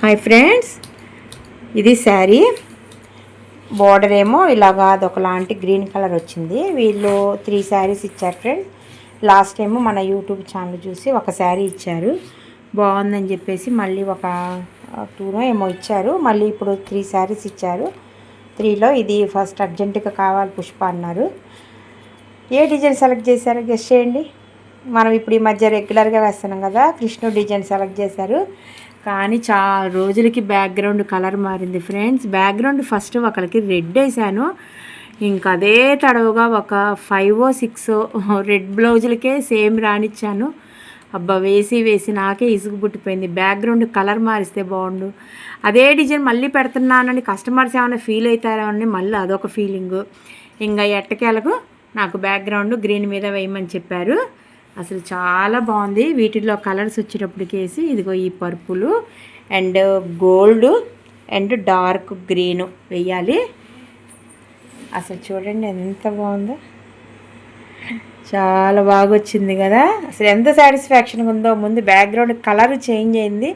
Hi friends, ఇది sari border ఏమో ఇలాగా అదొకలాంటి గ్రీన్ కలర్ వచ్చింది. వీళ్ళు 3 శారీస్ ఇచ్చారు ఫ్రెండ్స్. లాస్ట్ టైము మన యూట్యూబ్ ఛానల్ చూసి ఒక శారీ ఇచ్చారు, బాగుందని చెప్పేసి మళ్ళీ ఒక 2 ఏమో ఇచ్చారు. మళ్ళీ ఇప్పుడు 3 శారీస్ ఇచ్చారు. 3లో ఇది ఫస్ట్ అర్జెంటుగా కావాలి పుష్ప అన్నారు. ఏ డిజైన్ సెలెక్ట్ చేశారో గెస్ట్ చేయండి. మనం ఇప్పుడు ఈ మధ్య రెగ్యులర్గా వేస్తున్నాం కదా, కృష్ణుడు డిజైన్ సెలెక్ట్ చేశారు. కానీ చాలా రోజులకి బ్యాక్గ్రౌండ్ కలర్ మారింది ఫ్రెండ్స్. బ్యాక్గ్రౌండ్ ఫస్ట్ ఒకరికి రెడ్ వేసాను, ఇంకా అదే తడవుగా ఒక 5 or 6 రెడ్ బ్లౌజులకే సేమ్ రానిచ్చాను. అబ్బా వేసి నాకే ఇసుగు పుట్టిపోయింది. బ్యాక్గ్రౌండ్ కలర్ మారిస్తే బాగుండు, అదే డిజైన్ మళ్ళీ పెడుతున్నానని కస్టమర్స్ ఏమైనా ఫీల్ అవుతారో అని మళ్ళీ అదొక ఫీలింగు. ఇంకా ఎట్టకేలకు నాకు బ్యాక్గ్రౌండ్ గ్రీన్ మీద వేయమని చెప్పారు. అసలు చాలా బాగుంది. వీటిల్లో కలర్స్ వచ్చేటప్పటికేసి ఇదిగో ఈ purple and gold and dark green వేయాలి. అసలు చూడండి ఎంత బాగుందో, చాలా బాగా వచ్చింది కదా. అసలు ఎంత సాటిస్ఫాక్షన్గా ఉందో. ముందు బ్యాక్గ్రౌండ్ కలర్ చేంజ్ అయింది,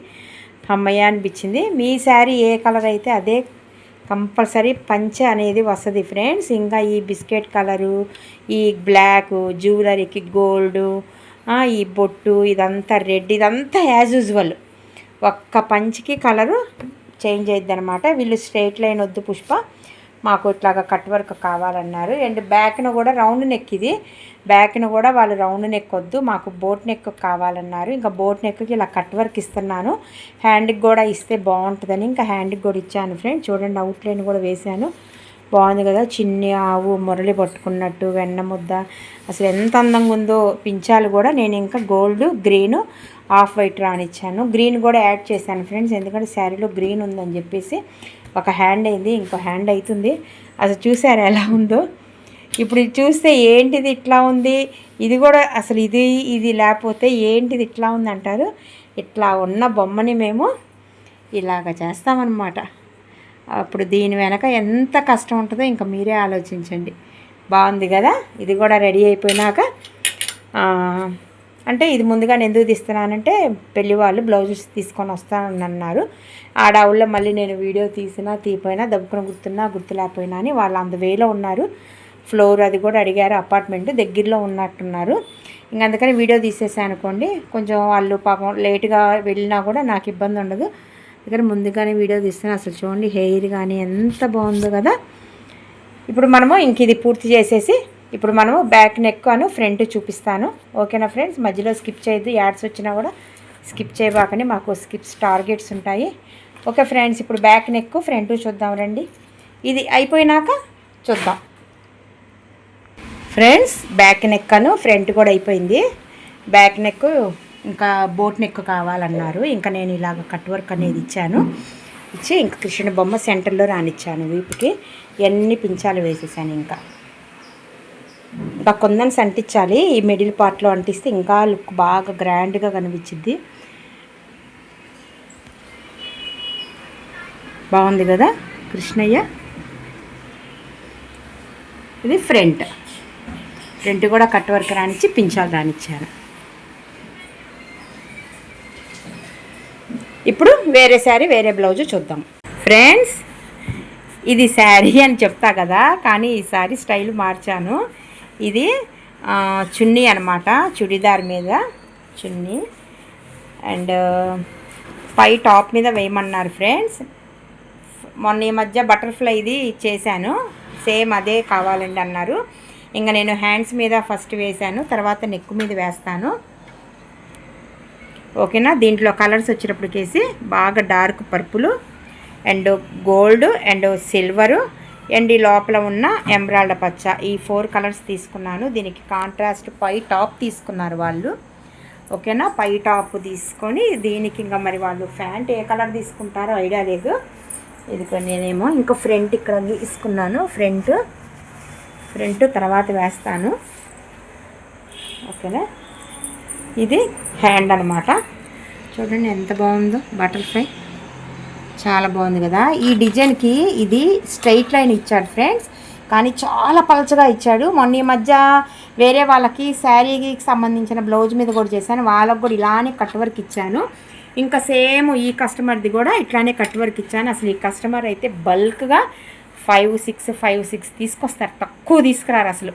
అమ్మయ్య అనిపించింది. మీ శారీ ఏ కలర్ అయితే అదే కంపల్సరీ పంచె అనేది వస్తుంది ఫ్రెండ్స్. ఇంకా ఈ బిస్కెట్ కలరు, ఈ బ్లాక్ జ్యువెలరీకి గోల్డు, ఈ బొట్టు ఇదంతా రెడ్, ఇదంతా యాజ్ యూజువల్. ఒక్క పంచికి కలరు చేంజ్ అయ్యిద్ది అనమాట. వీళ్ళు స్ట్రైట్ లైన్ వద్దు పుష్ప, మాకు ఇట్లాగా కట్ వర్క్ కావాలన్నారు. అండ్ బ్యాక్ను కూడా రౌండ్ నెక్, ఇది బ్యాక్ను కూడా వాళ్ళు రౌండ్ నెక్ వద్దు, మాకు బోట్ నెక్ కావాలన్నారు. ఇంకా బోట్ నెక్కి ఇలా కట్ వర్క్ ఇస్తున్నాను. హ్యాండ్కి కూడా ఇస్తే బాగుంటుందని ఇంకా హ్యాండ్కి కూడా ఇచ్చాను ఫ్రెండ్స్. చూడండి అవుట్లైన్ కూడా వేశాను, బాగుంది కదా. చిన్ని ఆవు మురళి పట్టుకున్నట్టు వెన్న ముద్ద, అసలు ఎంత అందంగా ఉందో. పించాలు కూడా నేను ఇంకా గోల్డ్ గ్రీను ఆఫ్ వైట్ రానిచ్చాను. గ్రీన్ కూడా యాడ్ చేశాను ఫ్రెండ్స్, ఎందుకంటే శారీలో గ్రీన్ ఉందని చెప్పేసి. ఒక హ్యాండ్ అయింది, ఇంకో హ్యాండ్ అవుతుంది. అసలు చూసారా ఎలా ఉందో. ఇప్పుడు ఇది చూస్తే ఏంటిది ఇట్లా ఉంది, ఇది కూడా అసలు ఇది లేకపోతే ఏంటిది ఇట్లా ఉంది అంటారు. ఇట్లా ఉన్న బొమ్మని మేము ఇలాగ చేస్తామన్నమాట. అప్పుడు దీని వెనక ఎంత కష్టం ఉంటుందో ఇంకా మీరే ఆలోచించండి. బాగుంది కదా. ఇది కూడా రెడీ అయిపోయినాక అంటే ఇది ముందుగా నేను ఎందుకు తీస్తున్నానంటే పెళ్లి వాళ్ళు బ్లౌజెస్ తీసుకొని వస్తానని అన్నారు. ఆడవుల్లో మళ్ళీ నేను వీడియో తీపోయినా దబ్బుకుని గుర్తు లేకపోయినా అని వాళ్ళు అందువేలో ఉన్నారు. ఫ్లోర్ అది కూడా అడిగారు, అపార్ట్మెంట్ దగ్గరలో ఉన్నట్టున్నారు. ఇంక అందుకని వీడియో తీసేసాను అనుకోండి, కొంచెం వాళ్ళు పాపం లేట్గా వెళ్ళినా కూడా నాకు ఇబ్బంది ఉండదు. దగ్గర ముందుగానే వీడియో తీస్తాను. అసలు చూడండి హెయిర్ కానీ ఎంత బాగుందో కదా. ఇప్పుడు మనము ఇంక ఇది పూర్తి చేసేసి ఇప్పుడు మనము బ్యాక్ నెక్ అను ఫ్రంట్ చూపిస్తాను. ఓకేనా ఫ్రెండ్స్, మధ్యలో స్కిప్ చేయొద్దు. యాడ్స్ వచ్చినా కూడా స్కిప్ చేయబాకని, మాకు స్కిప్స్ టార్గెట్స్ ఉంటాయి. ఓకే ఫ్రెండ్స్, ఇప్పుడు బ్యాక్ నెక్ ఫ్రంట్ చూద్దాం రండి. ఇది అయిపోయినాక చూద్దాం ఫ్రెండ్స్. బ్యాక్ నెక్ అను ఫ్రంట్ కూడా అయిపోయింది. బ్యాక్ నెక్ ఇంకా బోట్ నెక్ కావాలన్నారు. ఇంకా నేను ఇలాగ కట్ వర్క్ అనేది ఇచ్చాను. ఇచ్చి ఇంకా కృష్ణుడి బొమ్మ సెంటర్లో రానిచ్చాను. వీపుకి ఎన్ని పించాలు వేసేసాను. ఇంకా కొందని అంటించాలి, ఈ మిడిల్ పార్ట్లో అంటిస్తే ఇంకా లుక్ బాగా గ్రాండ్గా కనిపించింది. బాగుంది కదా కృష్ణయ్య. ఇది ఫ్రంట్ కూడా కట్ వర్క్ రానిచ్చి పించాలు రానిచ్చాను. ఇప్పుడు వేరే శారీ వేరే బ్లౌజు చూద్దాం ఫ్రెండ్స్. ఇది శారీ అని చెప్తా కదా, కానీ ఈ శారీ స్టైల్ మార్చాను. ఇది చున్నీ అనమాట, చుడిదార్ మీద చున్నీ అండ్ పై టాప్ మీద వేయమన్నారు ఫ్రెండ్స్. మొన్న ఈ మధ్య బటర్ఫ్లై ఇది చేశాను, సేమ్ అదే కావాలండి అన్నారు. ఇంకా నేను హ్యాండ్స్ మీద ఫస్ట్ వేశాను, తర్వాత నెక్ మీద వేస్తాను. ఓకేనా. దీంట్లో కలర్స్ వచ్చేటప్పటికేసి బాగా dark purple and gold and silver and ఈ లోపల ఉన్న ఎమరాల్డ్ పచ్చ, ఈ 4 కలర్స్ తీసుకున్నాను. దీనికి కాంట్రాస్ట్ పై టాప్ తీసుకున్నారు వాళ్ళు. ఓకేనా. పై టాప్ తీసుకొని దీనికి ఇంకా మరి వాళ్ళు ప్యాంట్ ఏ కలర్ తీసుకుంటారో ఐడియా లేదు. ఇది నేనేమో ఇంకా ఫ్రంట్ ఇక్కడ తీసుకున్నాను. ఫ్రంట్ తర్వాత వేస్తాను. ఓకేనా. ఇది హ్యాండ్ అనమాట. చూడండి ఎంత బాగుందో బటర్ఫ్లై, చాలా బాగుంది కదా. ఈ డిజైన్కి ఇది స్ట్రైట్ లైన్ ఇచ్చాడు ఫ్రెండ్స్, కానీ చాలా పలచగా ఇచ్చాడు. మొన్న ఈ మధ్య వేరే వాళ్ళకి శారీకి సంబంధించిన బ్లౌజ్ మీద కూడా చేశాను, వాళ్ళకు కూడా ఇలానే కట్ వర్క్ ఇచ్చాను. ఇంకా సేమ్ ఈ కస్టమర్ది కూడా ఇట్లానే కట్ వర్క్ ఇచ్చాను. అసలు ఈ కస్టమర్ అయితే బల్క్గా 5-6 తీసుకొస్తారు, తక్కువ తీసుకురారు అసలు.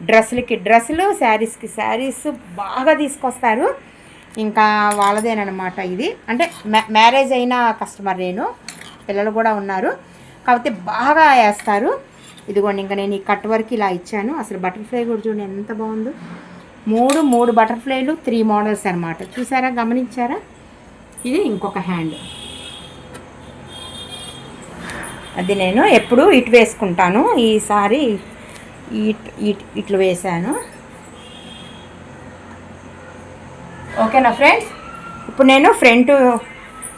డ్రెస్సులకి డ్రెస్సులు, శారీస్కి శారీస్ బాగా తీసుకొస్తారు. ఇంకా వాళ్ళదేనమాట ఇది. అంటే మ్యారేజ్ అయిన కస్టమర్, నేను పిల్లలు కూడా ఉన్నారు కాబట్టి బాగా వేస్తారు. ఇదిగోండి, ఇంకా నేను ఈ కట్ వర్క్ ఇలా ఇచ్చాను. అసలు బటర్ఫ్లై కూడా చూడండి ఎంత బాగుందో. మూడు బటర్ఫ్లైలు 3 మోడల్స్ అనమాట. చూసారా, గమనించారా? ఇది ఇంకొక హ్యాండ్. అది నేను ఎప్పుడు ఇటు వేసుకుంటాను, ఈసారి ఇట్లు వేసాను. ఓకేనా ఫ్రెండ్స్? ఇప్పుడు నేను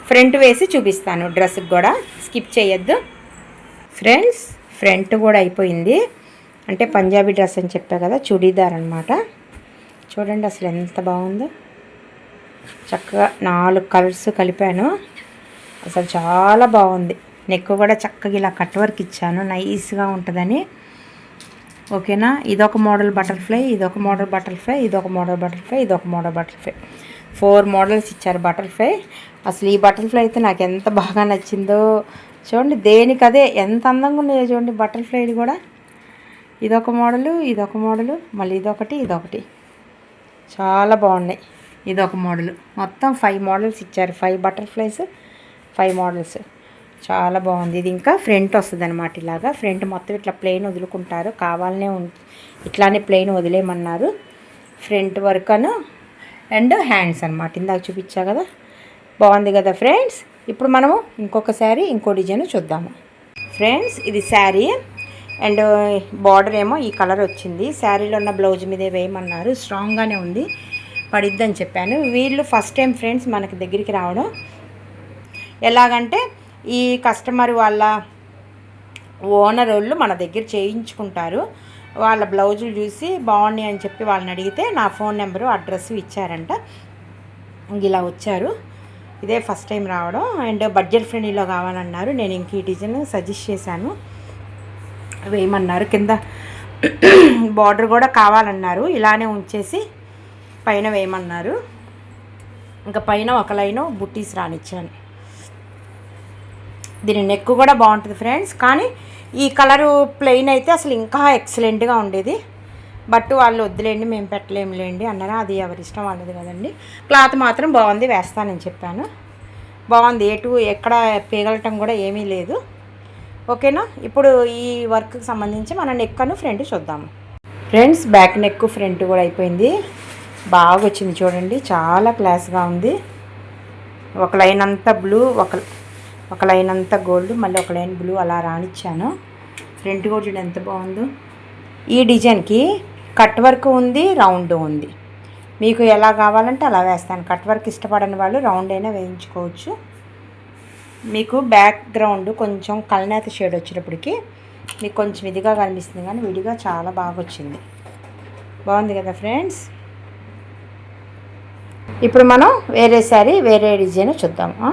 ఫ్రంట్ వేసి చూపిస్తాను. డ్రెస్కి కూడా స్కిప్ చేయొద్దు ఫ్రెండ్స్. ఫ్రంట్ కూడా అయిపోయింది. అంటే పంజాబీ డ్రెస్ అని చెప్పా కదా, చుడీదార్ అనమాట. చూడండి అసలు ఎంత బాగుందో. చక్కగా 4 కలర్స్ కలిపాను. అసలు చాలా బాగుంది. నెక్ కూడా చక్కగా ఇలా కట్ వర్క్ ఇచ్చాను, నైస్గా ఉంటుందని. ఓకేనా? ఇదొక మోడల్ బటర్ఫ్లై, ఇదొక మోడల్ బటర్ఫ్లై, ఇదొక మోడల్ బటర్ఫ్లై, ఇదొక మోడల్ బటర్ఫ్లై. 4 మోడల్స్ ఇచ్చారు బటర్ఫ్లై. అసలు ఈ బటర్ఫ్లై అయితే నాకు ఎంత బాగా నచ్చిందో చూడండి. దేనికదే ఎంత అందంగా ఉన్నాయో చూడండి బటర్ఫ్లైలు కూడా. ఇదొక మోడలు, ఇదొక మోడలు, మళ్ళీ ఇదొకటి చాలా బాగున్నాయి. ఇదొక మోడలు. మొత్తం 5 మోడల్స్ ఇచ్చారు. 5 బటర్ఫ్లైస్, 5 మోడల్స్. చాలా బాగుంది. ఇది ఇంకా ఫ్రంట్ వస్తుంది అనమాట. ఇలాగా ఫ్రంట్ మొత్తం ఇట్లా ప్లెయిన్ వదులుకుంటారు, కావాలనే ఇట్లానే ప్లెయిన్ వదిలేయమన్నారు. ఫ్రంట్ వర్క్ అండ్ హ్యాండ్స్ అనమాట. ఇందాక చూపించా కదా, బాగుంది కదా ఫ్రెండ్స్. ఇప్పుడు మనము ఇంకో డిజైన్ చూద్దాము ఫ్రెండ్స్. ఇది శారీ అండ్ బార్డర్ ఏమో ఈ కలర్ వచ్చింది. శారీలో ఉన్న బ్లౌజ్ మీదే వేయమన్నారు. స్ట్రాంగ్గానే ఉంది, పడిద్దని చెప్పాను. వీళ్ళు ఫస్ట్ టైం ఫ్రెండ్స్ మనకి దగ్గరికి రావడం. ఎలాగంటే ఈ కస్టమర్ వాళ్ళ ఓనర్ వాళ్ళు మన దగ్గర చేయించుకుంటారు. వాళ్ళ బ్లౌజులు చూసి బాగున్నాయి అని చెప్పి వాళ్ళని అడిగితే నా ఫోన్ నెంబరు, అడ్రస్ ఇచ్చారంట. ఇలా వచ్చారు. ఇదే ఫస్ట్ టైం రావడం. అండ్ బడ్జెట్ ఫ్రెండ్లీలో కావాలన్నారు. నేను ఇంక ఈ డిజైన్ సజెస్ట్ చేశాను, వేయమన్నారు. కింద బార్డర్ కూడా కావాలన్నారు. ఇలానే ఉంచేసి పైన వేయమన్నారు. ఇంకా పైన ఒక లైను బుట్టీస్ రానిచ్చాను. దీని నెక్ కూడా బాగుంటుంది ఫ్రెండ్స్. కానీ ఈ కలరు ప్లెయిన్ అయితే అసలు ఇంకా ఎక్సలెంట్గా ఉండేది. బట్ వాళ్ళు వద్దులేండి, మేము పెట్టలేములేండి అన్నారా. అది ఎవరి ఇష్టం వాళ్ళది కదండి. క్లాత్ మాత్రం బాగుంది, వేస్తానని చెప్పాను. బాగుంది. ఎక్కడ పీగలటం కూడా ఏమీ లేదు. ఓకేనా? ఇప్పుడు ఈ వర్క్కి సంబంధించి మన నెక్ ఫ్రంట్ చూద్దాము ఫ్రెండ్స్. బ్యాక్ నెక్ ఫ్రంట్ కూడా అయిపోయింది. బాగా వచ్చింది చూడండి, చాలా క్లాస్గా ఉంది. ఒక లైన్ అంతా బ్లూ, ఒక లైన్ అంతా గోల్డ్, మళ్ళీ ఒక లైన్ బ్లూ అలా రానిచ్చాను. ఫ్రంట్ కూడా చూడండి ఎంత బాగుందో. ఈ డిజైన్కి కట్ వర్క్ ఉంది, రౌండ్ ఉంది. మీకు ఎలా కావాలంటే అలా వేస్తాను. కట్ వర్క్ ఇష్టపడని వాళ్ళు రౌండ్ అయినా వేయించుకోవచ్చు. మీకు బ్యాక్గ్రౌండ్ కొంచెం కల్నేత షేడ్ వచ్చేటప్పటికి మీకు కొంచెం ఇదిగా కనిపిస్తుంది, కానీ విడిగా చాలా బాగా వచ్చింది. బాగుంది కదా ఫ్రెండ్స్. ఇప్పుడు మనం వేరే శారీ వేరే డిజైన్ చూద్దాము.